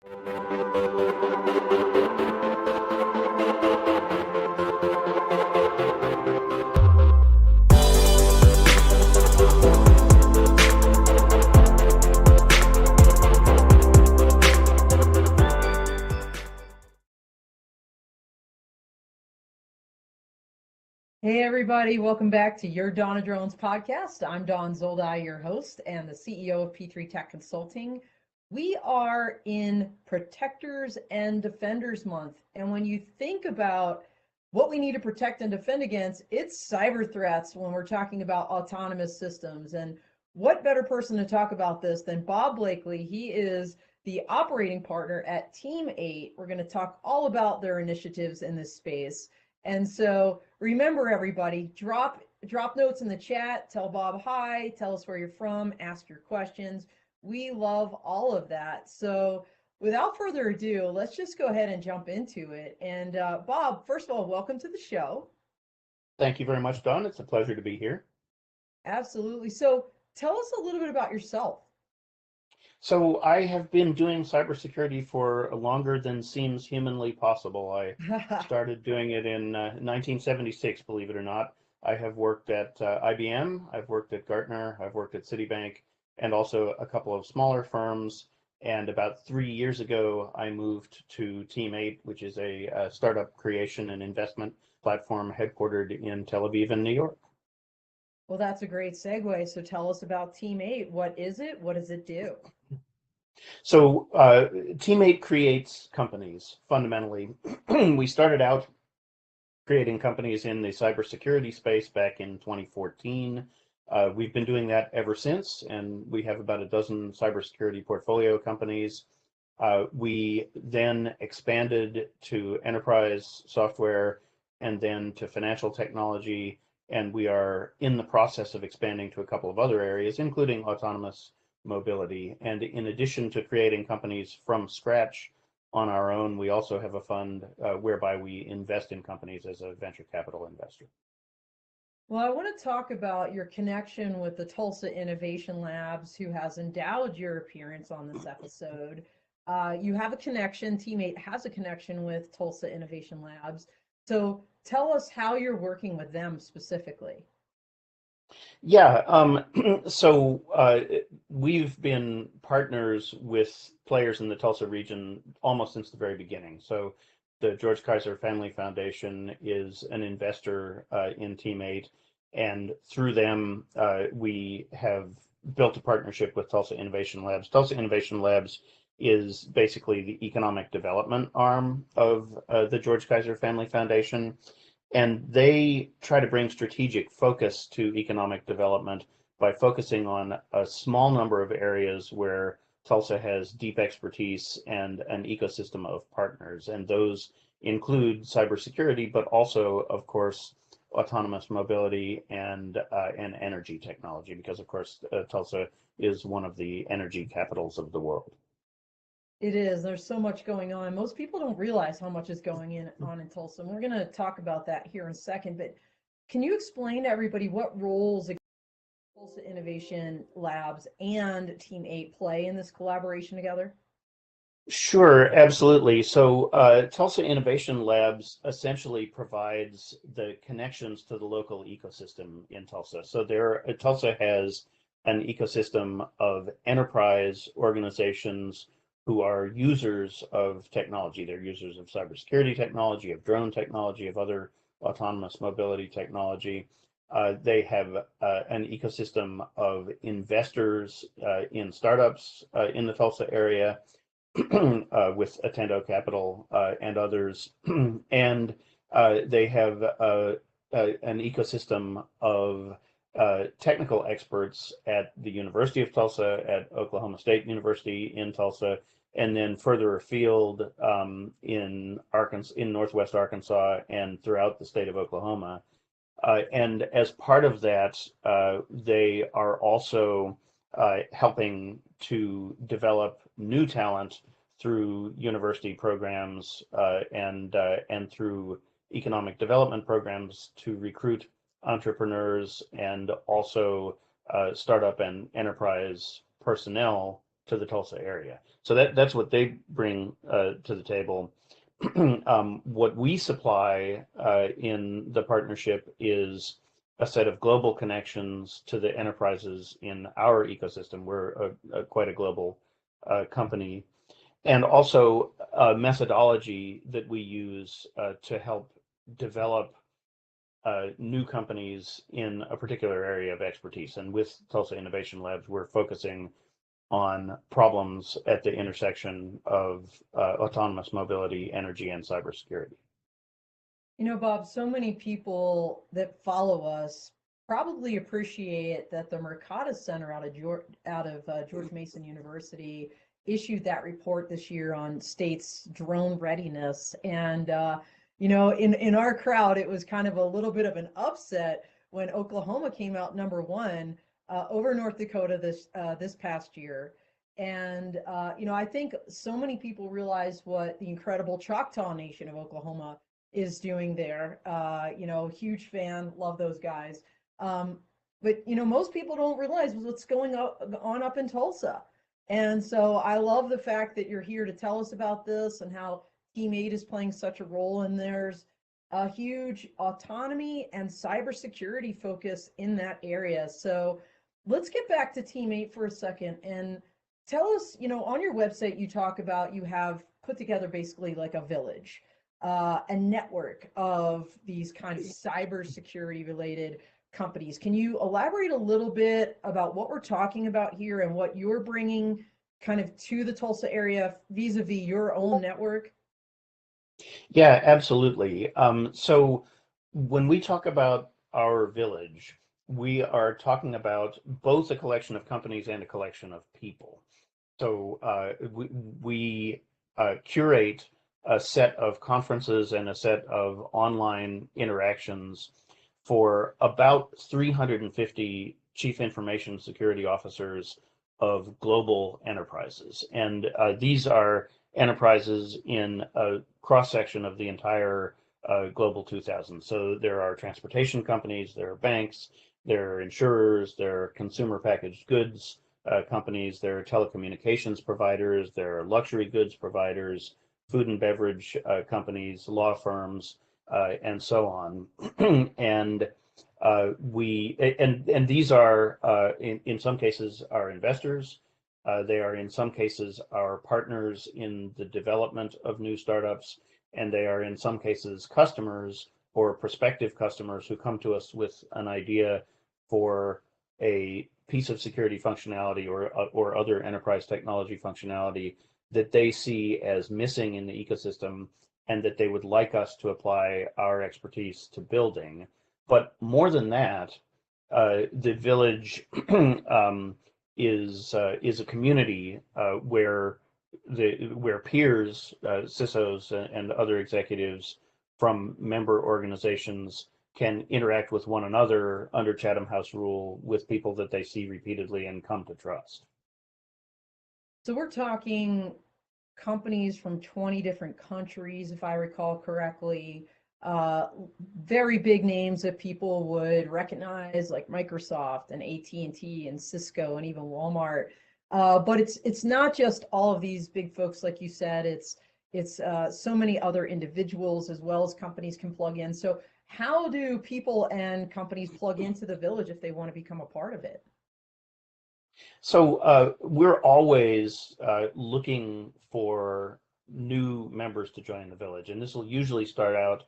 Hey everybody, welcome back to your Donna Drones podcast. I'm Dawn Zoldi, your host and the CEO of P3 Tech Consulting. We are in Protectors and Defenders Month. And when you think about what we need to protect and defend against, it's cyber threats when we're talking about autonomous systems. And what better person to talk about this than Bob Blakley? He is the operating partner at Team8. We're going to talk all about their initiatives in this space. And so remember, everybody, drop notes in the chat, tell Bob hi, tell us where you're from, ask your questions. We love all of that. So without further ado, let's just go ahead and jump into it. And Bob, first of all, welcome to the show. Thank you very much, Don. It's a pleasure to be here. Absolutely. So tell us a little bit about yourself. So I have been doing cybersecurity for longer than seems humanly possible. I started doing it in 1976, believe it or not. I have worked at IBM, I've worked at Gartner, I've worked at Citibank, and also a couple of smaller firms. And about 3 years ago, I moved to Team8, which is a startup creation and investment platform headquartered in Tel Aviv and New York. Well, that's a great segue. So tell us about Team8. What is it? What does it do? So Team8 creates companies, fundamentally. We started out creating companies in the cybersecurity space back in 2014. We've been doing that ever since, and we have about a dozen cybersecurity portfolio companies. We then expanded to enterprise software and then to financial technology, and we are in the process of expanding to a couple of other areas, including autonomous mobility. And in addition to creating companies from scratch on our own, we also have a fund whereby we invest in companies as a venture capital investor. Well, I want to talk about your connection with the Tulsa Innovation Labs, who has endowed your appearance on this episode. You have a connection, Team8 has a connection with Tulsa Innovation Labs. So tell us how you're working with them specifically. Yeah, so we've been partners with players in the Tulsa region almost since the very beginning. So the George Kaiser Family Foundation is an investor in Team8, and through them, we have built a partnership with Tulsa Innovation Labs. Tulsa Innovation Labs is basically the economic development arm of the George Kaiser Family Foundation. And they try to bring strategic focus to economic development by focusing on a small number of areas where Tulsa has deep expertise and an ecosystem of partners. And those include cybersecurity, but also, of course, autonomous mobility and energy technology, because, of course, Tulsa is one of the energy capitals of the world. It is. There's so much going on. Most people don't realize how much is going on in Tulsa. And we're going to talk about that here in a second. But can you explain to everybody what roles Tulsa Innovation Labs and Team8 play in this collaboration together? Sure, absolutely. So Tulsa Innovation Labs essentially provides the connections to the local ecosystem in Tulsa. So Tulsa has an ecosystem of enterprise organizations who are users of technology. They're users of cybersecurity technology, of drone technology, of other autonomous mobility technology. They have an ecosystem of investors in startups in the Tulsa area with Attendo Capital and others. And they have an ecosystem of technical experts at the University of Tulsa, at Oklahoma State University in Tulsa, and then further afield in Northwest Arkansas and throughout the state of Oklahoma. And as part of that, they are also helping to develop new talent through university programs and through economic development programs to recruit entrepreneurs and also startup and enterprise personnel to the Tulsa area. So that's what they bring to the table. What we supply in the partnership is a set of global connections to the enterprises in our ecosystem. We're quite a global company, and also a methodology that we use to help develop new companies in a particular area of expertise. And with Tulsa Innovation Labs, we're focusing on problems at the intersection of autonomous mobility, energy, and cybersecurity. You know, Bob, so many people that follow us probably appreciate that the Mercatus Center out of George Mason University issued that report this year on states' drone readiness. And you know, in our crowd, it was kind of a little bit of an upset when Oklahoma came out #1 over North Dakota this past year. And you know, I think so many people realize what the incredible Choctaw Nation of Oklahoma is doing there. You know, huge fan, love those guys. But you know, most people don't realize what's going on up in Tulsa. And so I love the fact that you're here to tell us about this and how Team8 is playing such a role. And there's a huge autonomy and cybersecurity focus in that area. So let's get back to Team8 for a second and tell us, you know, on your website, you talk about you have put together basically like a village, a network of these kind of cybersecurity related companies. Can you elaborate a little bit about what we're talking about here and what you're bringing kind of to the Tulsa area vis-a-vis your own network? Yeah, absolutely. So when we talk about our village, we are talking about both a collection of companies and a collection of people. So we curate a set of conferences and a set of online interactions for about 350 chief information security officers of global enterprises. And these are enterprises in a cross-section of the entire Global 2000. So there are transportation companies, there are banks, there are insurers, there are consumer packaged goods companies, there are telecommunications providers, there are luxury goods providers, food and beverage companies, law firms, and so on. And these are in some cases our investors. They are in some cases our partners in the development of new startups, and they are in some cases customers or prospective customers who come to us with an idea for a piece of security functionality or other enterprise technology functionality that they see as missing in the ecosystem and that they would like us to apply our expertise to building. But more than that, the village is a community where peers, CISOs, and other executives from member organizations can interact with one another under Chatham House rule with people that they see repeatedly and come to trust. So we're talking companies from 20 different countries, if I recall correctly. Very big names that people would recognize, like Microsoft and AT&T and Cisco and even Walmart. But it's not just all of these big folks, like you said. It's so many other individuals as well as companies can plug in. So how do people and companies plug into the village if they want to become a part of it? So we're always looking for new members to join the village, and this will usually start out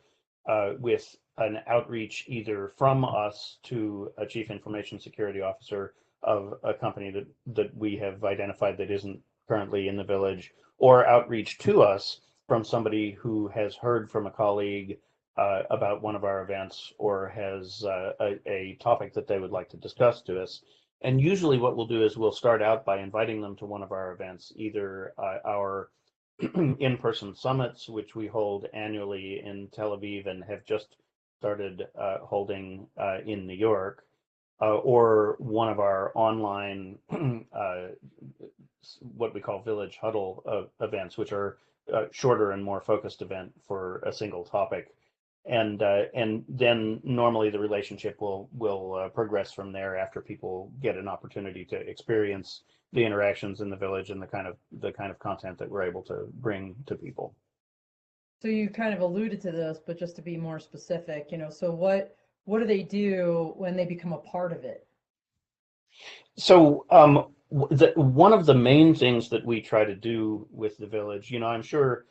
with an outreach either from us to a chief information security officer of a company that we have identified that isn't currently in the village, or outreach to us from somebody who has heard from a colleague about one of our events or has a topic that they would like to discuss to us. And usually what we'll do is we'll start out by inviting them to one of our events, either our in-person summits, which we hold annually in Tel Aviv and have just started holding in New York, or one of our online what we call Village Huddle events, which are shorter and more focused event for a single topic. And then normally the relationship will progress from there after people get an opportunity to experience the interactions in the village and the kind of content that we're able to bring to people. So you kind of alluded to this, but just to be more specific, so what do they do when they become a part of it? So one of the main things that we try to do with the village, I'm sure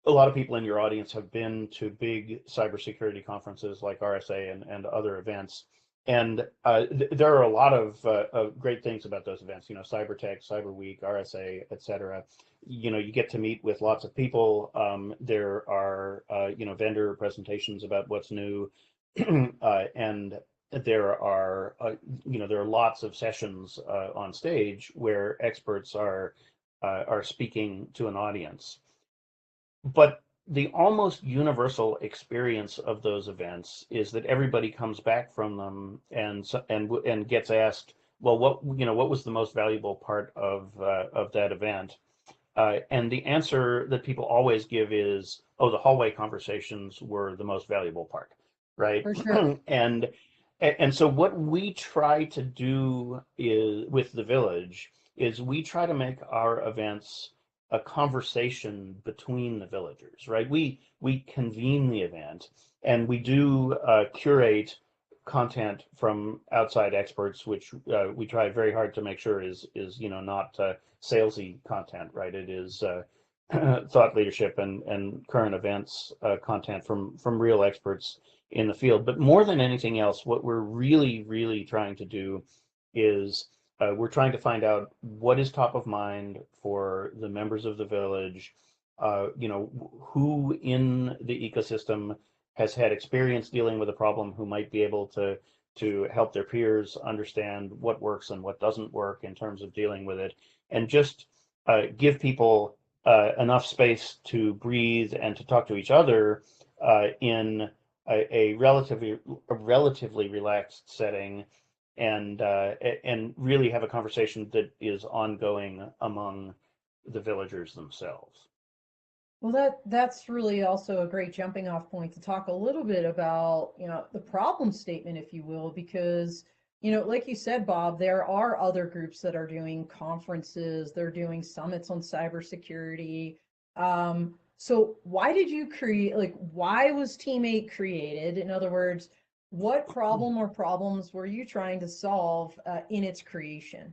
a lot of people in your audience have been to big cybersecurity conferences like RSA and other events. And there are a lot of great things about those events, CyberTech, Cyber Week, RSA, et cetera. You get to meet with lots of people. There are, vendor presentations about what's new. And there are, there are lots of sessions on stage where experts are speaking to an audience. But the almost universal experience of those events is that everybody comes back from them and gets asked, well, what was the most valuable part of that event? And the answer that people always give is, oh, the hallway conversations were the most valuable part, right? For sure. And so what we try to do is with the village is we try to make our events a conversation between the villagers, right? We convene the event and we do curate content from outside experts, which we try very hard to make sure is not salesy content, right? It is thought leadership and current events content from real experts in the field. But more than anything else, what we're really trying to do is we're trying to find out what is top of mind for the members of the village, who in the ecosystem has had experience dealing with a problem, who might be able to help their peers understand what works and what doesn't work in terms of dealing with it, and just give people enough space to breathe and to talk to each other in a relatively relaxed setting, and really have a conversation that is ongoing among the villagers themselves. Well, that's really also a great jumping off point to talk a little bit about, the problem statement, if you will, because, like you said, Bob, there are other groups that are doing conferences, they're doing summits on cybersecurity. So why did you create, why was Team8 created? In other words, what problem or problems were you trying to solve in its creation?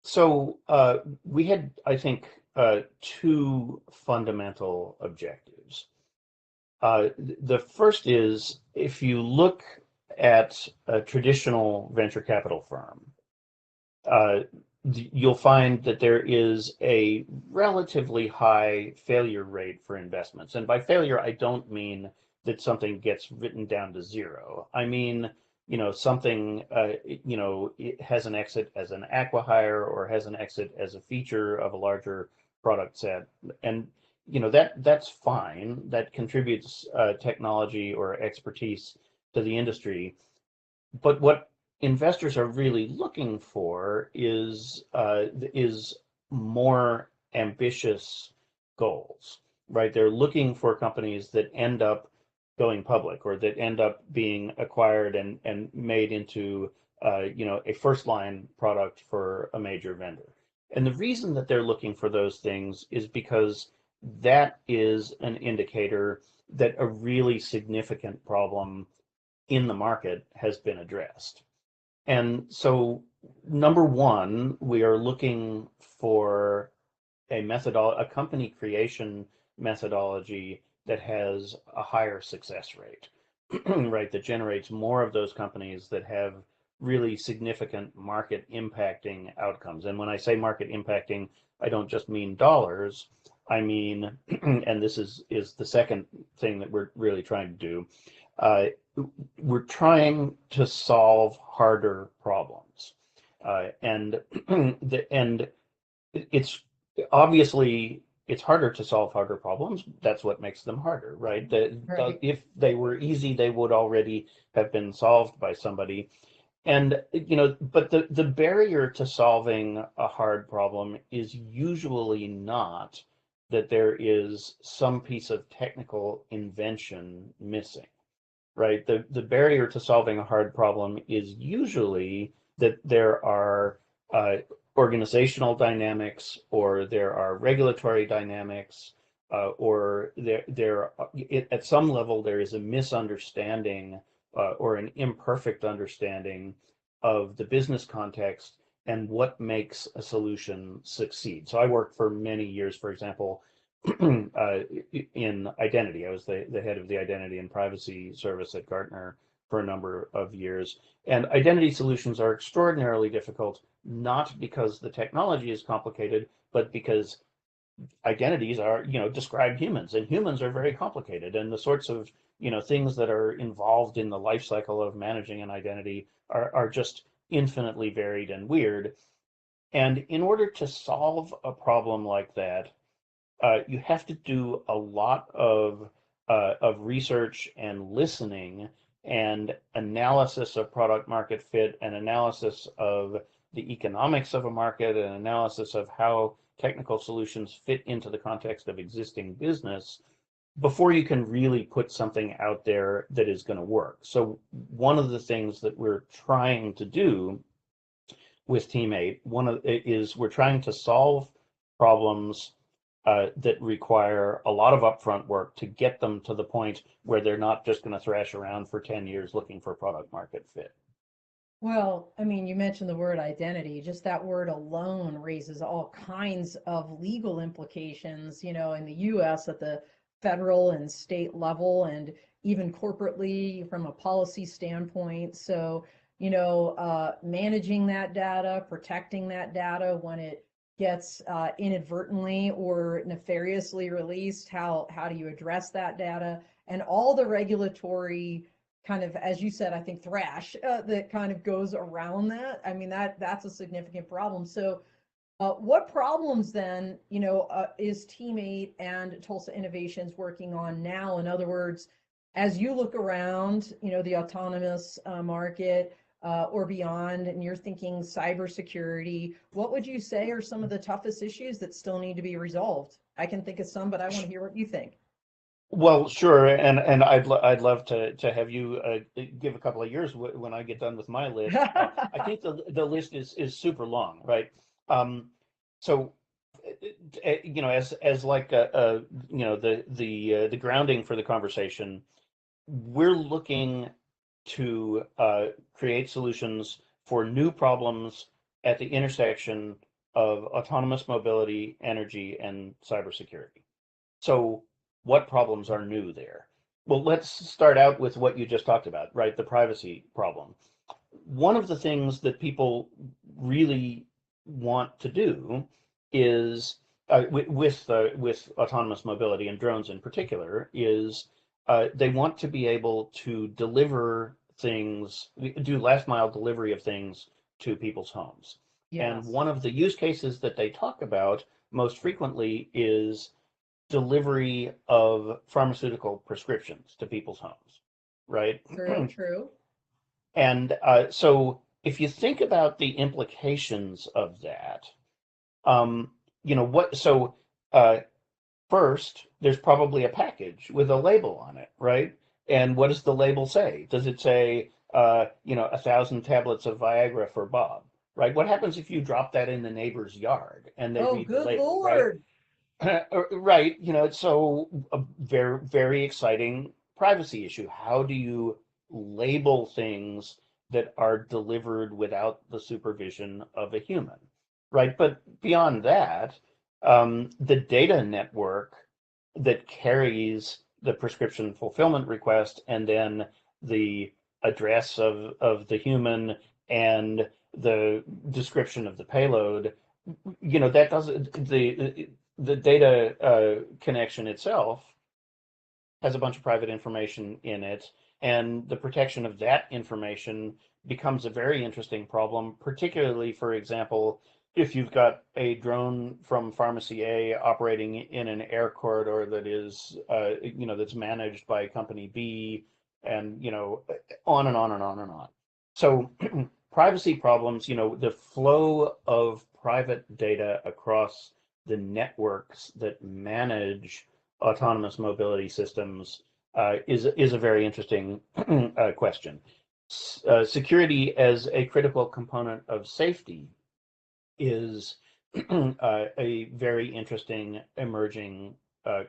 So we had, I think, two fundamental objectives. The first is, if you look at a traditional venture capital firm, you'll find that there is a relatively high failure rate for investments. And by failure, I don't mean that something gets written down to zero. I mean, something, it has an exit as an acqui-hire or has an exit as a feature of a larger product set. And, that's fine. That contributes technology or expertise to the industry. But what investors are really looking for is more ambitious goals, right? They're looking for companies that end up going public or that end up being acquired and made into a first line product for a major vendor. And the reason that they're looking for those things is because that is an indicator that a really significant problem in the market has been addressed. And so, number one, we are looking for a company creation methodology that has a higher success rate, right? That generates more of those companies that have really significant market impacting outcomes. And when I say market impacting, I don't just mean dollars. I mean, and this is the second thing that we're really trying to do. We're trying to solve harder problems, and it's obviously it's harder to solve harder problems. That's what makes them harder, right? Right. If they were easy, they would already have been solved by somebody. And but the barrier to solving a hard problem is usually not that there is some piece of technical invention missing, right? The barrier to solving a hard problem is usually that there are uh, organizational dynamics, or there are regulatory dynamics, or at some level there is a misunderstanding or an imperfect understanding of the business context and what makes a solution succeed. So I worked for many years, for example, in identity. I was the head of the identity and privacy service at Gartner for a number of years. And identity solutions are extraordinarily difficult, not because the technology is complicated, but because identities are, describe humans, and humans are very complicated. And the sorts of, things that are involved in the life cycle of managing an identity are just infinitely varied and weird. And in order to solve a problem like that, you have to do a lot of research and listening and analysis of product market fit and analysis of the economics of a market and analysis of how technical solutions fit into the context of existing business before you can really put something out there that is going to work. So one of the things that we're trying to do with Team8, is we're trying to solve problems that require a lot of upfront work to get them to the point where they're not just going to thrash around for 10 years looking for product market fit. Well, I mean, you mentioned the word identity. Just that word alone raises all kinds of legal implications, in the US at the federal and state level, and even corporately from a policy standpoint. So, managing that data, protecting that data when it gets inadvertently or nefariously released, how do you address that data? And all the regulatory kind of, as you said, I think thrash that kind of goes around that. I mean, that's a significant problem. So what problems then, is Team8 and Tulsa Innovations working on now? In other words, as you look around, the autonomous market or beyond, and you're thinking cybersecurity, what would you say are some of the toughest issues that still need to be resolved? I can think of some, but I want to hear what you think. Well, sure, and I'd love to have you give a couple of years when I get done with my list. I think the list is super long, right? So, as like the grounding for the conversation, we're looking to create solutions for new problems at the intersection of autonomous mobility, energy, and cybersecurity. So what problems are new there? Well, let's start out with what you just talked about, right? The privacy problem. One of the things that people really want to do is, with autonomous mobility and drones in particular, is they want to be able to deliver things, do last mile delivery of things to people's homes. And Yes. one of the use cases that they talk about most frequently is delivery of pharmaceutical prescriptions to people's homes, right? True, true. And so if you think about the implications of that, so first, there's probably a package with a label on it, right? And what does the label say? Does it say, 1,000 tablets of Viagra for Bob, right? What happens if you drop that in the neighbor's yard and they Oh, read the good label, right? Lord. Right, so a very, very exciting privacy issue. How do you label things that are delivered without the supervision of a human, right? But beyond that, the data network that carries the prescription fulfillment request and then the address of the human and the description of the payload, that doesn't, the data connection itself has a bunch of private information in it, and the protection of that information becomes a very interesting problem, particularly, for example, if you've got a drone from pharmacy A operating in an air corridor that is, that's managed by company B, and, on and on and on and on. So privacy problems, the flow of private data across the networks that manage autonomous mobility systems is a very interesting question. Security as a critical component of safety is a very interesting emerging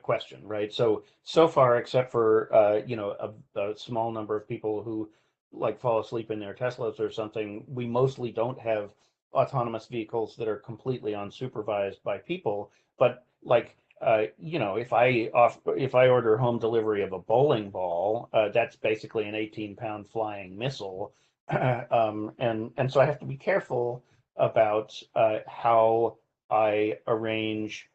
question, right? So far, except for a small number of people who like fall asleep in their Teslas or something, we mostly don't have autonomous vehicles that are completely unsupervised by people. But like if I order home delivery of a bowling ball, that's basically an 18-pound flying missile, and so I have to be careful about how I arrange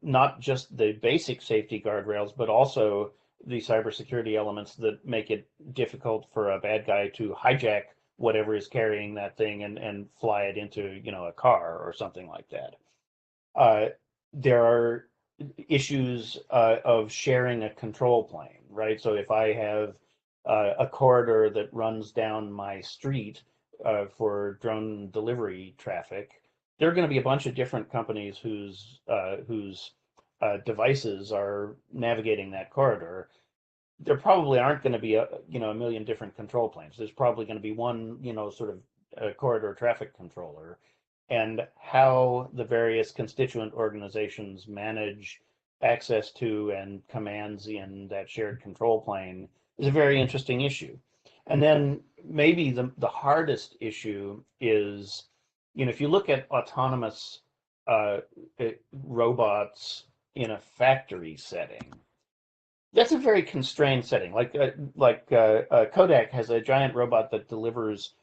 not just the basic safety guardrails, but also the cybersecurity elements that make it difficult for a bad guy to hijack whatever is carrying that thing and fly it into, a car or something like that. Uh, there are issues of sharing a control plane, right? So if I have a corridor that runs down my street for drone delivery traffic, there are going to be a bunch of different companies whose devices are navigating that corridor. There probably aren't going to be a million different control planes. There's probably going to be one, sort of corridor traffic controller, and how the various constituent organizations manage access to and commands in that shared control plane is a very interesting issue. And then maybe the hardest issue is, if you look at autonomous uh, robots in a factory setting, that's a very constrained setting. Kodak has a giant robot that delivers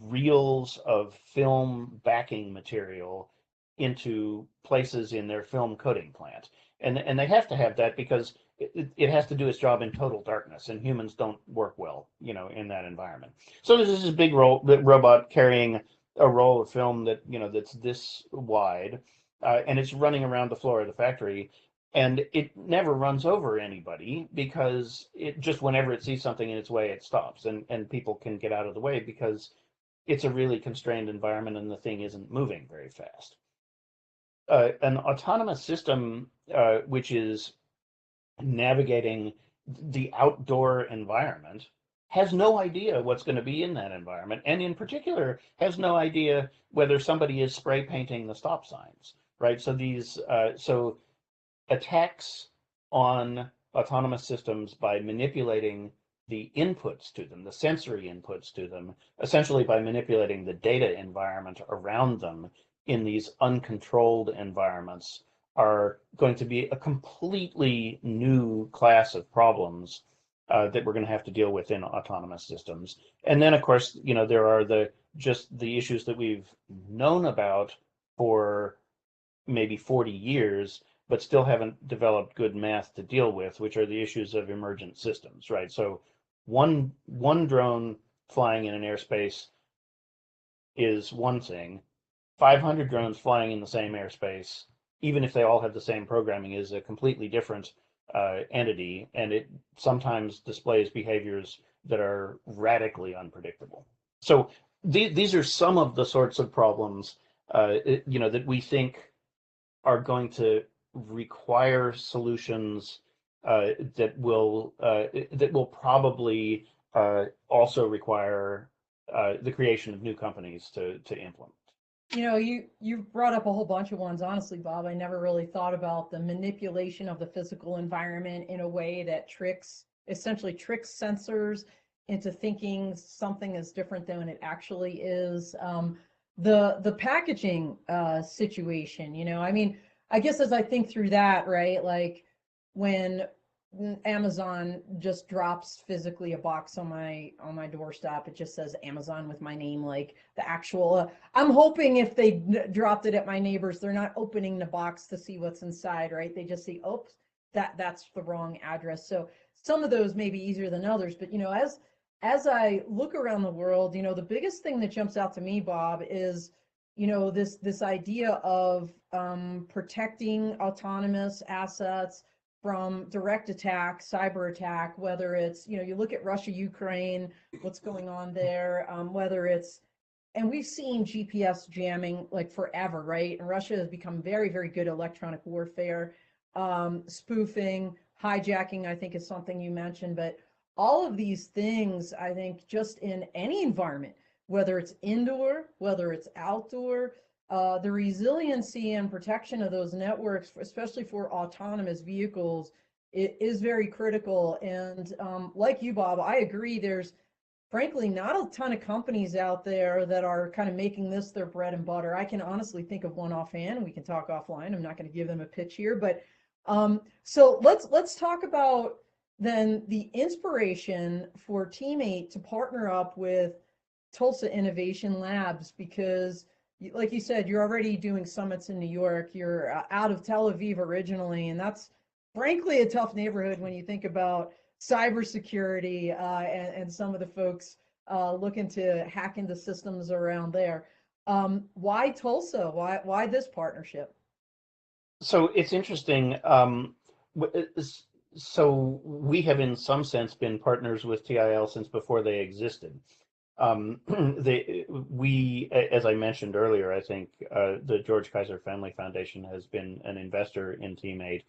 reels of film backing material into places in their film coating plant, and they have to have that because it has to do its job in total darkness, and humans don't work well, in that environment. So there's this big robot carrying a roll of film that's this wide, and it's running around the floor of the factory, and it never runs over anybody because it just, whenever it sees something in its way, it stops, and people can get out of the way because it's a really constrained environment and the thing isn't moving very fast. An autonomous system which is navigating the outdoor environment has no idea what's going to be in that environment, and in particular has no idea whether somebody is spray painting the stop signs, right? So attacks on autonomous systems by manipulating the inputs to them, the sensory inputs to them, essentially by manipulating the data environment around them in these uncontrolled environments, are going to be a completely new class of problems that we're going to have to deal with in autonomous systems. And then, of course, there are the issues that we've known about for maybe 40 years, but still haven't developed good math to deal with, which are the issues of emergent systems, right? So one drone flying in an airspace is one thing. 500 drones flying in the same airspace, even if they all have the same programming, is a completely different entity, and it sometimes displays behaviors that are radically unpredictable. So these are some of the sorts of problems that we think are going to require solutions that will probably also require the creation of new companies to implement. You brought up a whole bunch of ones. Honestly, Bob, I never really thought about the manipulation of the physical environment in a way that essentially tricks sensors into thinking something is different than it actually is. The packaging situation, I mean, I guess as I think through that, right, like when Amazon just drops physically a box on my doorstep, it just says Amazon with my name, like the actual. I'm hoping if they dropped it at my neighbor's, they're not opening the box to see what's inside, right? They just see, oops, that's the wrong address. So some of those may be easier than others, but as I look around the world, the biggest thing that jumps out to me, Bob, is this idea of protecting autonomous assets from direct attack, cyber attack, whether it's, you look at Russia, Ukraine, what's going on there, whether it's, and we've seen GPS jamming like forever, right? And Russia has become very, very good at electronic warfare, spoofing, hijacking, I think is something you mentioned, but all of these things, I think, just in any environment, whether it's indoor, whether it's outdoor, the resiliency and protection of those networks, especially for autonomous vehicles, it is very critical. And like you, Bob, I agree. There's frankly not a ton of companies out there that are kind of making this their bread and butter. I can honestly think of one offhand, and we can talk offline. I'm not going to give them a pitch here, but so let's talk about then the inspiration for Team8 to partner up with Tulsa Innovation Labs, because like you said, you're already doing summits in New York. You're out of Tel Aviv originally, and that's frankly a tough neighborhood when you think about cybersecurity and some of the folks looking to hack into systems around there. Why Tulsa? Why this partnership? So it's interesting. So we have, in some sense, been partners with TIL since before they existed. As I mentioned earlier, I think the George Kaiser Family Foundation has been an investor in Team8.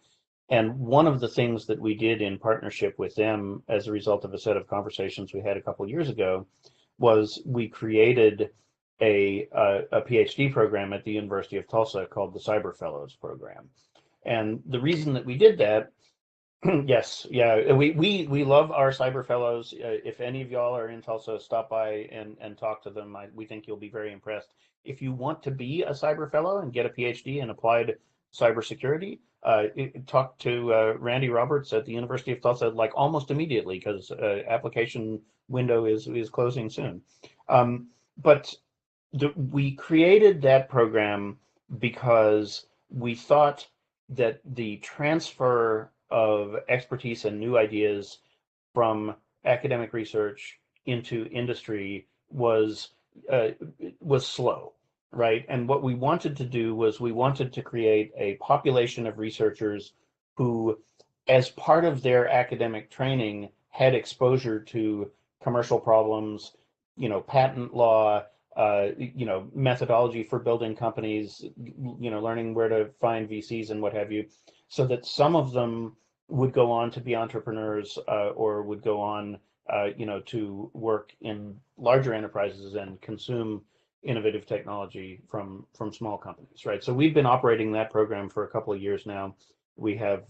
And one of the things that we did in partnership with them as a result of a set of conversations we had a couple of years ago was we created a PhD program at the University of Tulsa called the Cyber Fellows Program. And the reason that we did that, yes, yeah, we love our cyber fellows. If any of y'all are in Tulsa, stop by and talk to them. We think you'll be very impressed. If you want to be a cyber fellow and get a PhD in applied cybersecurity, talk to Randy Roberts at the University of Tulsa like almost immediately, because application window is closing soon. But we created that program because we thought that the transfer of expertise and new ideas from academic research into industry was slow, right? And what we wanted to do was we wanted to create a population of researchers who, as part of their academic training, had exposure to commercial problems, patent law, methodology for building companies, learning where to find VCs and what have you, so that some of them would go on to be entrepreneurs or would go on, to work in larger enterprises and consume innovative technology from small companies, right? So we've been operating that program for a couple of years now. We have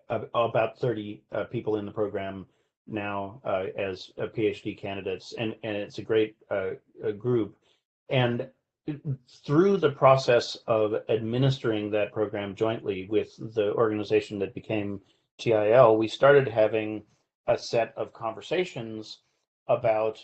about 30 people in the program now as PhD candidates, and it's a great group. And through the process of administering that program jointly with the organization that became TIL, we started having a set of conversations about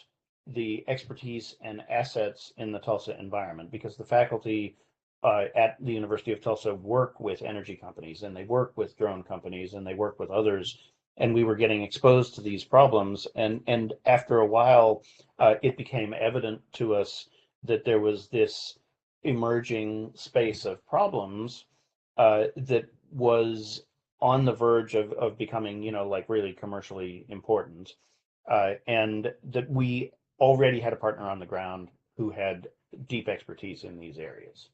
the expertise and assets in the Tulsa environment, because the faculty at the University of Tulsa work with energy companies, and they work with drone companies, and they work with others. And we were getting exposed to these problems. And after a while, it became evident to us that there was this emerging space of problems that was on the verge of becoming, like really commercially important. And that we already had a partner on the ground who had deep expertise in these areas.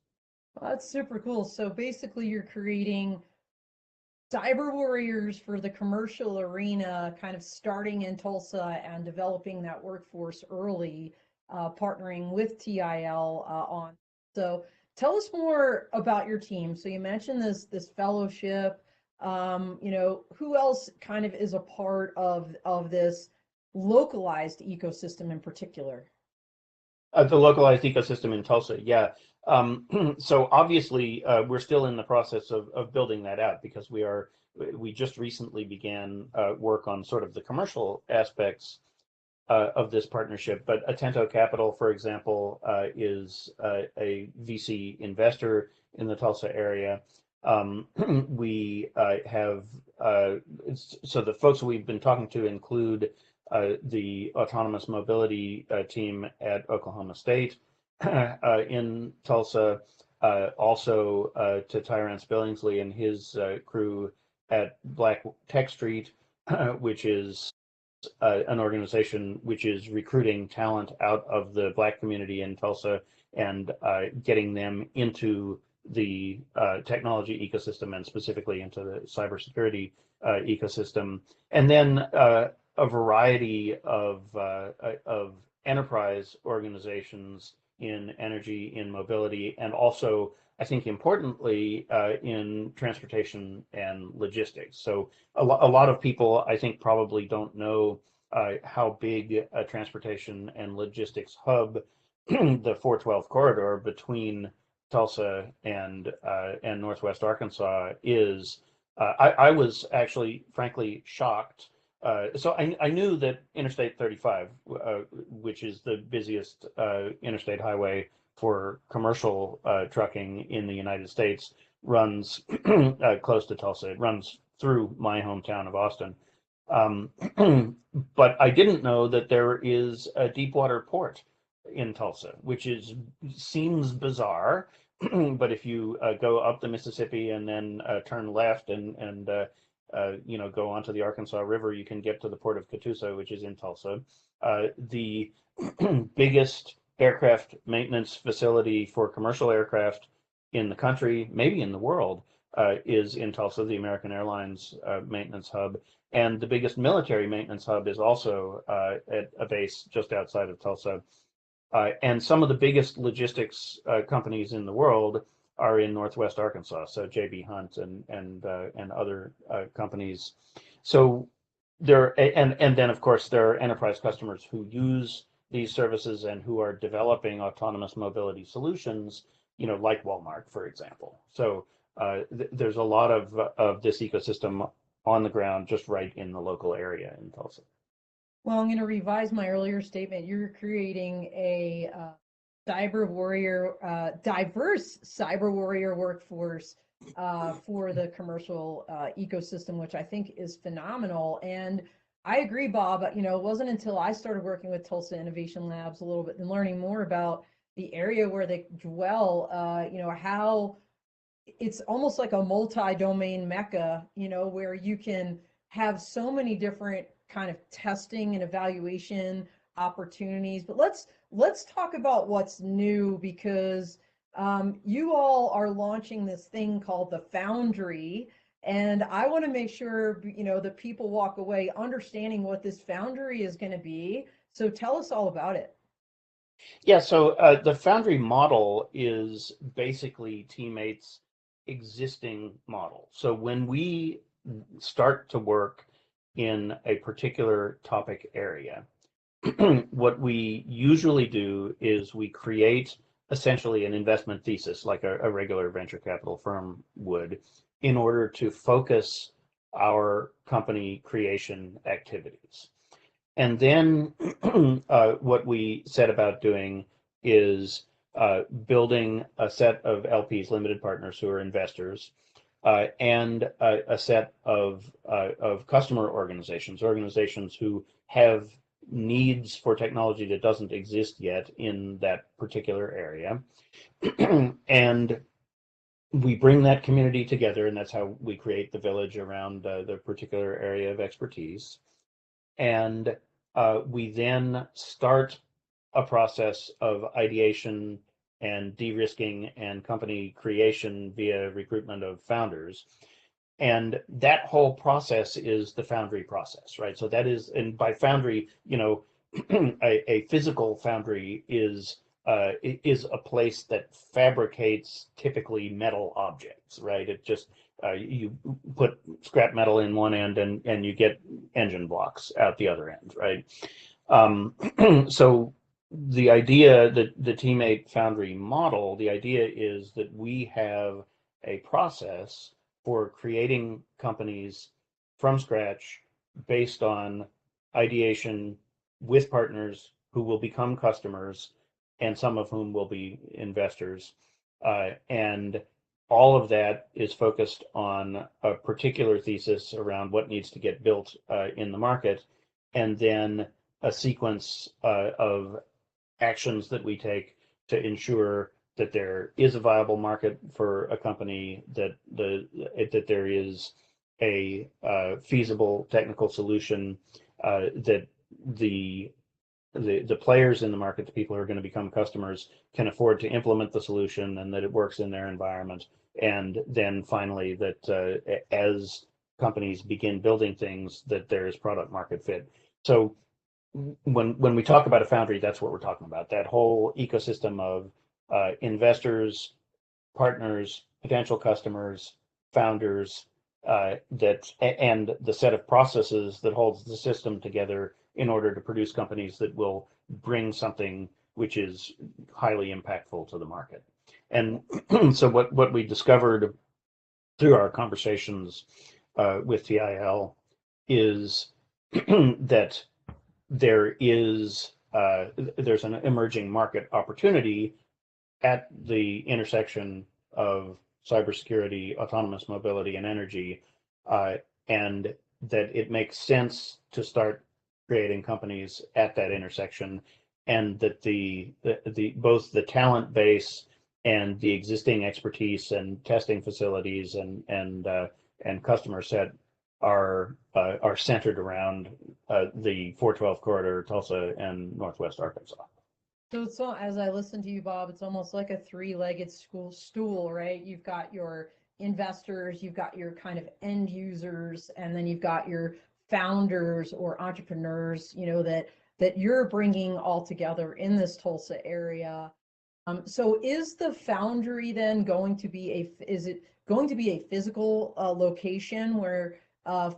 Well, that's super cool. So basically, you're creating cyber warriors for the commercial arena, kind of starting in Tulsa and developing that workforce early, partnering with TIL on. So tell us more about your team. So you mentioned this fellowship. Who else kind of is a part of this localized ecosystem in particular? The localized ecosystem in Tulsa, yeah. So obviously, we're still in the process of building that out, because we just recently began work on sort of the commercial aspects of this partnership. But Atento Capital, for example, is a VC investor in the Tulsa area. We have so the folks we've been talking to include the autonomous mobility team at Oklahoma State in Tulsa, also to Tyrance Billingsley and his crew at Black Tech Street, which is an organization which is recruiting talent out of the Black community in Tulsa and getting them into the technology ecosystem, and specifically into the cybersecurity ecosystem. And then a variety of enterprise organizations in energy, in mobility, and also, I think importantly, in transportation and logistics. So a lot of people, I think, probably don't know how big a transportation and logistics hub the 412 corridor between Tulsa and Northwest Arkansas is. I was actually, frankly, shocked. So I knew that Interstate 35, which is the busiest interstate highway for commercial trucking in the United States, runs close to Tulsa. It runs through my hometown of Austin. Um, but I didn't know that there is a deep water port in Tulsa, which seems bizarre. But if you go up the Mississippi and then turn left and go onto the Arkansas River, you can get to the port of Catoosa, which is in Tulsa. The biggest aircraft maintenance facility for commercial aircraft in the country, maybe in the world, is in Tulsa, the American Airlines maintenance hub. And the biggest military maintenance hub is also at a base just outside of Tulsa. And some of the biggest logistics companies in the world are in Northwest Arkansas, so J.B. Hunt and other companies. So and then of course there are enterprise customers who use these services and who are developing autonomous mobility solutions, like Walmart, for example. So there's a lot of this ecosystem on the ground just right in the local area in Tulsa. Well, I'm going to revise my earlier statement. You're creating a cyber warrior, diverse cyber warrior workforce for the commercial ecosystem, which I think is phenomenal. And I agree, Bob. It wasn't until I started working with Tulsa Innovation Labs a little bit and learning more about the area where they dwell, how it's almost like a multi-domain mecca, where you can have so many different kind of testing and evaluation opportunities. But let's talk about what's new, because you all are launching this thing called the Foundry, and I want to make sure that people walk away understanding what this Foundry is going to be. So tell us all about it. Yeah, so the Foundry model is basically Team8's existing model. So when we start to work in a particular topic area, what we usually do is we create essentially an investment thesis, like a regular venture capital firm would, in order to focus our company creation activities. And then what we set about doing is building a set of LPs, limited partners, who are investors, and a set of customer organizations who have needs for technology that doesn't exist yet in that particular area. And we bring that community together, and that's how we create the village around the particular area of expertise. And we then start a process of ideation and de-risking and company creation via recruitment of founders. And that whole process is the Foundry process, right? So that is, and by Foundry, a physical foundry is a place that fabricates typically metal objects, right? It just you put scrap metal in one end and you get engine blocks out the other end, right? So the idea that the Team8 Foundry model, the idea is that we have a process for creating companies from scratch based on ideation with partners who will become customers and some of whom will be investors. And all of that is focused on a particular thesis around what needs to get built in the market, and then a sequence of actions that we take to ensure that there is a viable market for a company, that there is a feasible technical solution, that the players in the market, the people who are going to become customers, can afford to implement the solution, and that it works in their environment. And then finally, that as companies begin building things, that there is product market fit. So when we talk about a foundry, that's what we're talking about. That whole ecosystem of investors, partners, potential customers, founders, and the set of processes that holds the system together in order to produce companies that will bring something which is highly impactful to the market. And so what we discovered through our conversations with TIL is that there's an emerging market opportunity at the intersection of cybersecurity, autonomous mobility, and energy, and that it makes sense to start creating companies at that intersection, and that the both the talent base and the existing expertise and testing facilities and customer set are centered around the 412 corridor, Tulsa and Northwest Arkansas. So it's so, as I listen to you, Bob, it's almost like a three-legged stool, right? You've got your investors, you've got your kind of end users, and then you've got your founders or entrepreneurs, that you're bringing all together in this Tulsa area. So is the foundry then going to be is it going to be a physical location where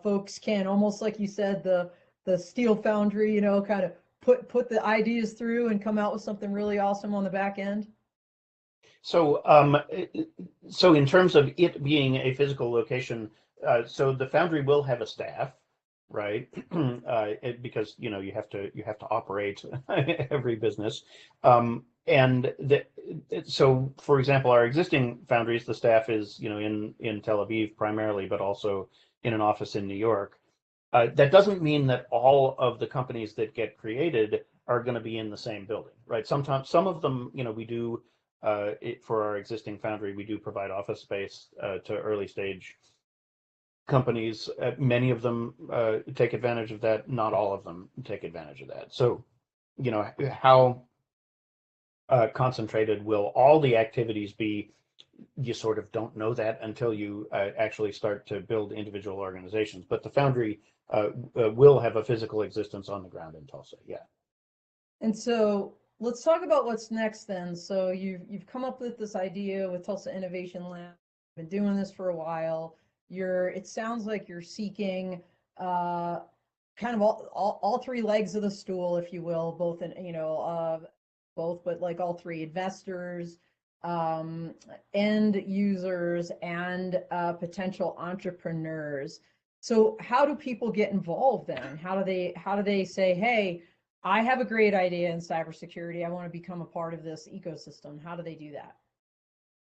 folks can, almost like you said, the steel foundry, kind of put the ideas through and come out with something really awesome on the back end? So, so in terms of it being a physical location, so the foundry will have a staff, right? Because you have to operate every business, and so for example, our existing foundries, the staff is in Tel Aviv primarily, but also in an office in New York. That doesn't mean that all of the companies that get created are going to be in the same building, right? Sometimes some of them, we do for our existing foundry, we do provide office space to early stage companies. Many of them take advantage of that. Not all of them take advantage of that. So, how concentrated will all the activities be? You sort of don't know that until you actually start to build individual organizations. But the foundry will have a physical existence on the ground in Tulsa. Yeah. And so let's talk about what's next then. So you've come up with this idea with Tulsa Innovation Lab. Been doing this for a while. It sounds like you're seeking kind of all three legs of the stool, if you will, both but like all three: investors, end users, and potential entrepreneurs. So how do people get involved then? How do they say, hey, I have a great idea in cybersecurity, I want to become a part of this ecosystem? How do they do that?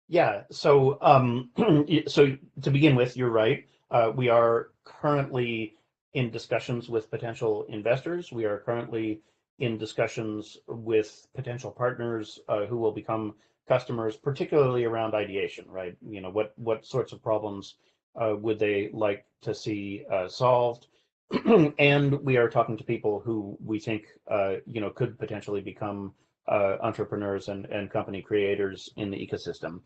Yeah. So, so to begin with, you're right. We are currently in discussions with potential investors. We are currently in discussions with potential partners who will become customers, particularly around ideation, right? What sorts of problems would they like to see solved? And we are talking to people who we think could potentially become entrepreneurs and company creators in the ecosystem.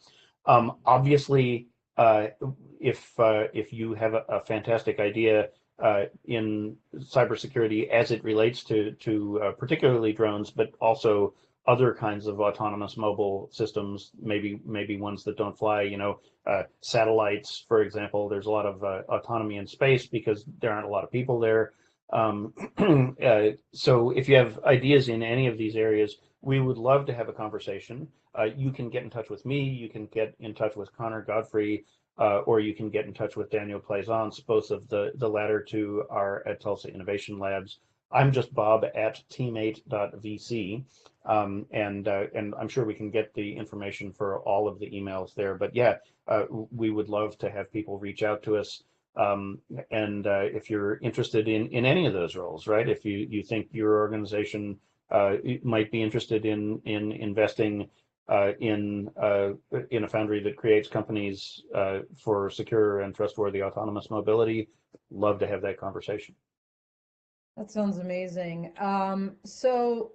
Obviously, if you have a fantastic idea in cybersecurity as it relates to particularly drones, but also other kinds of autonomous mobile systems, maybe ones that don't fly, satellites, for example. There's a lot of autonomy in space because there aren't a lot of people there. So if you have ideas in any of these areas, we would love to have a conversation. You can get in touch with me, you can get in touch with Connor Godfrey, or you can get in touch with Daniel Plaisance. Both of the latter two are at Tulsa Innovation Labs. I'm just Bob at team8.vc, and I'm sure we can get the information for all of the emails there. But yeah, we would love to have people reach out to us. And if you're interested in any of those roles, right? If you think your organization might be interested in investing in a foundry that creates companies for secure and trustworthy autonomous mobility, love to have that conversation. That sounds amazing. So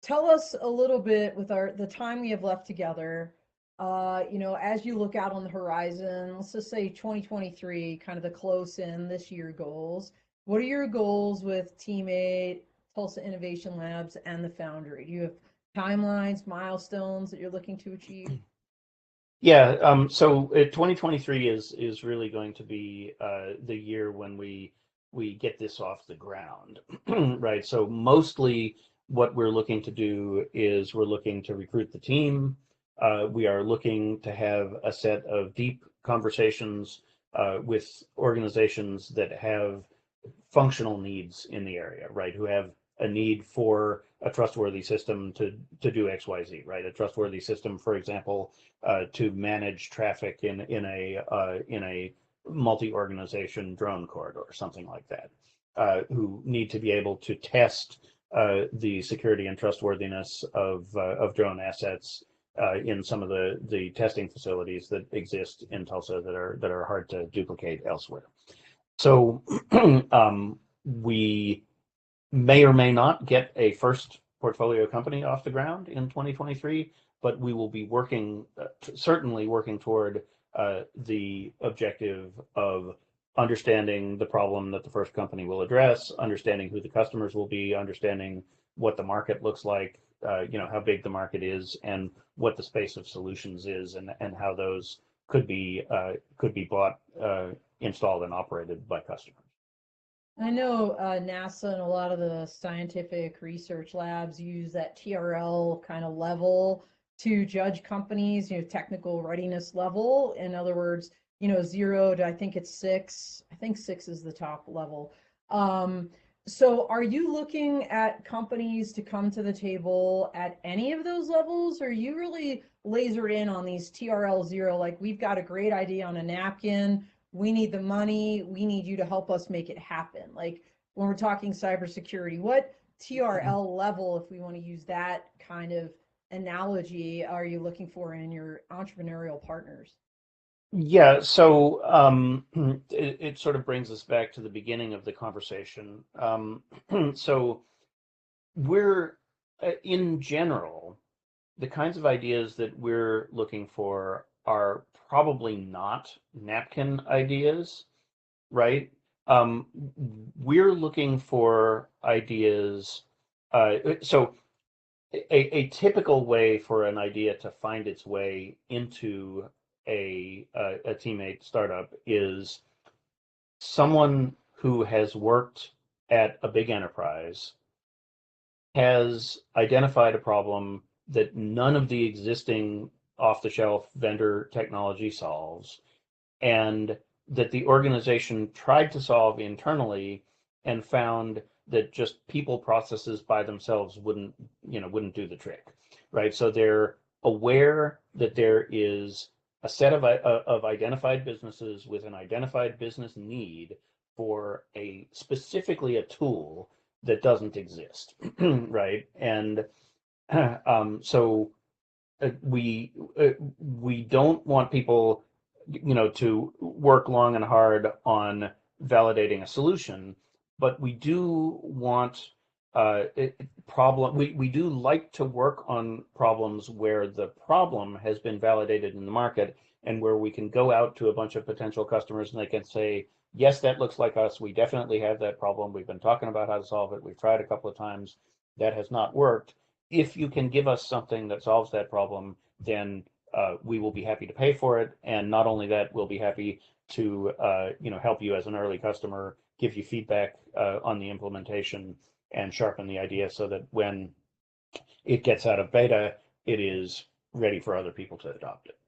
tell us a little bit with the time we have left together. As you look out on the horizon, let's just say 2023, kind of the close in this year goals. What are your goals with Team8, Tulsa Innovation Labs, and the Foundry? Do you have timelines, milestones that you're looking to achieve? Yeah, so 2023 is really going to be the year when we get this off the ground, right? So mostly what we're looking to do is we're looking to recruit the team. We are looking to have a set of deep conversations with organizations that have functional needs in the area, right? Who have a need for a trustworthy system to do XYZ, right? A trustworthy system, for example, to manage traffic in a multi-organization drone corridor, something like that. Who need to be able to test the security and trustworthiness of drone assets in some of the testing facilities that exist in Tulsa that are hard to duplicate elsewhere. So we may or may not get a first portfolio company off the ground in 2023, but we will be working, certainly working toward the objective of understanding the problem that the first company will address, understanding who the customers will be, understanding what the market looks like, how big the market is, and what the space of solutions is, and how those could be bought, installed, and operated by customers. I know NASA and a lot of the scientific research labs use that TRL kind of level to judge companies, technical readiness level. In other words, 0 to I think it's 6. I think 6 is the top level. So are you looking at companies to come to the table at any of those levels? Or are you really lasered in on these TRL 0, like we've got a great idea on a napkin, we need the money, we need you to help us make it happen? Like when we're talking cybersecurity, what TRL level, if we want to use that kind of analogy, are you looking for in your entrepreneurial partners? Yeah, so it sort of brings us back to the beginning of the conversation. So we're, in general, the kinds of ideas that we're looking for are probably not napkin ideas, right? We're looking for ideas. So a typical way for an idea to find its way into a Team8 startup is someone who has worked at a big enterprise, has identified a problem that none of the existing off-the-shelf vendor technology solves, and that the organization tried to solve internally and found that just people processes by themselves wouldn't do the trick, right? So they're aware that there is a set of identified businesses with an identified business need for specifically a tool that doesn't exist, right? And so we don't want people to work long and hard on validating a solution, but we do want we do like to work on problems where the problem has been validated in the market, and where we can go out to a bunch of potential customers and they can say, yes, that looks like us, we definitely have that problem, we've been talking about how to solve it, we've tried a couple of times, that has not worked. If you can give us something that solves that problem, then we will be happy to pay for it. And not only that, we'll be happy to help you as an early customer, give you feedback on the implementation, and sharpen the idea so that when it gets out of beta, it is ready for other people to adopt it.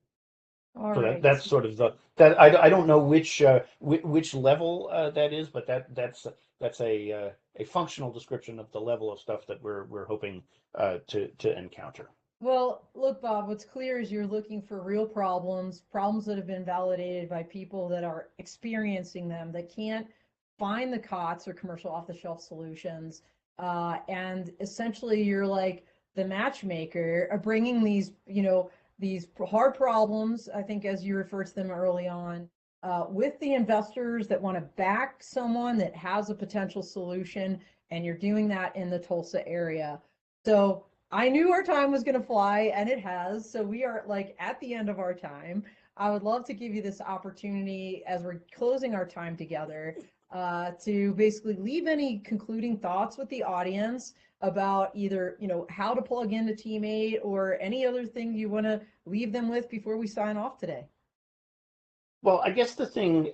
All So right. that's sort of that. I don't know which level that is, but that's a functional description of the level of stuff that we're hoping to encounter. Well, look, Bob, what's clear is you're looking for real problems, problems that have been validated by people that are experiencing them, that can't find the COTS or commercial off-the-shelf solutions. And essentially, you're like the matchmaker of bringing these, these hard problems, I think, as you refer to them early on, with the investors that want to back someone that has a potential solution, and you're doing that in the Tulsa area. So I knew our time was going to fly, and it has. So we are like at the end of our time. I would love to give you this opportunity as we're closing our time together. to basically leave any concluding thoughts with the audience about either, how to plug into Team8 or any other thing you want to leave them with before we sign off today. Well, I guess the thing,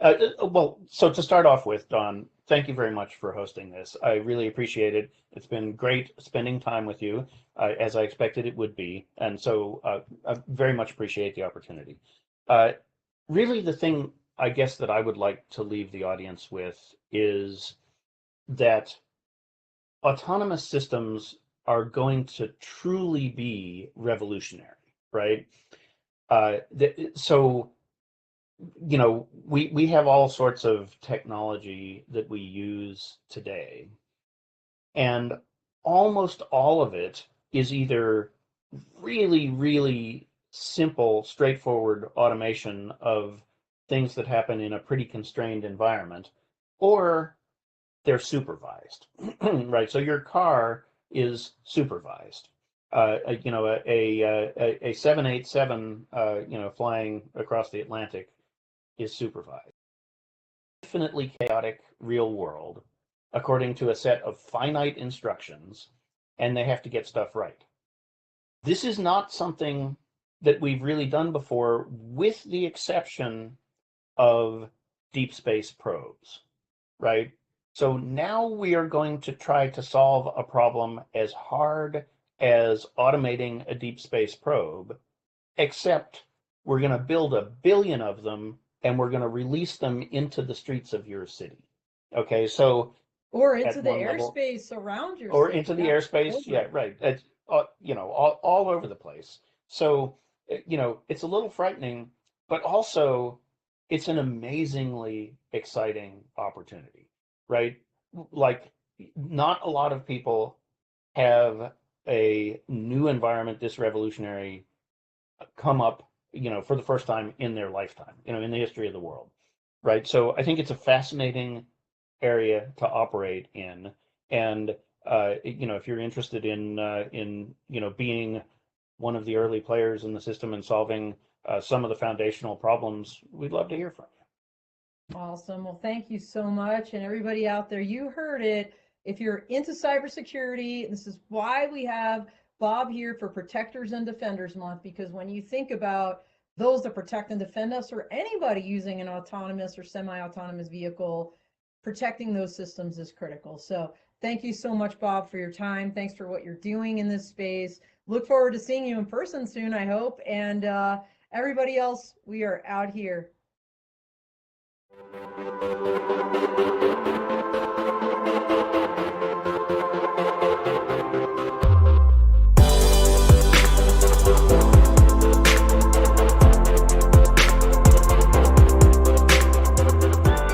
so to start off with, Don, thank you very much for hosting this. I really appreciate it. It's been great spending time with you, as I expected it would be. And so I very much appreciate the opportunity. Really, the thing I guess that I would like to leave the audience with is that autonomous systems are going to truly be revolutionary, right? So we have all sorts of technology that we use today, and almost all of it is either really, really simple, straightforward automation of things that happen in a pretty constrained environment, or they're supervised, right? So your car is supervised. A 787, flying across the Atlantic is supervised. Infinitely chaotic real world, according to a set of finite instructions, and they have to get stuff right. This is not something that we've really done before, with the exception of deep space probes, right? So now we are going to try to solve a problem as hard as automating a deep space probe, except we're going to build 1 billion of them and we're going to release them into the streets of your city. Okay, so or into the airspace around your or city. into the airspace, yeah, right. It's all over the place. So it's a little frightening, but also it's an amazingly exciting opportunity, right? Like, not a lot of people have a new environment this revolutionary come up, for the first time in their lifetime, in the history of the world, right? So I think it's a fascinating area to operate in, and if you're interested in being one of the early players in the system and solving some of the foundational problems, we'd love to hear from you. Awesome. Well, thank you so much. And everybody out there, you heard it. If you're into cybersecurity, this is why we have Bob here for Protectors and Defenders Month, because when you think about those that protect and defend us, or anybody using an autonomous or semi-autonomous vehicle, protecting those systems is critical. So thank you so much, Bob, for your time. Thanks for what you're doing in this space. Look forward to seeing you in person soon, I hope. And everybody else, we are out here. Thank you.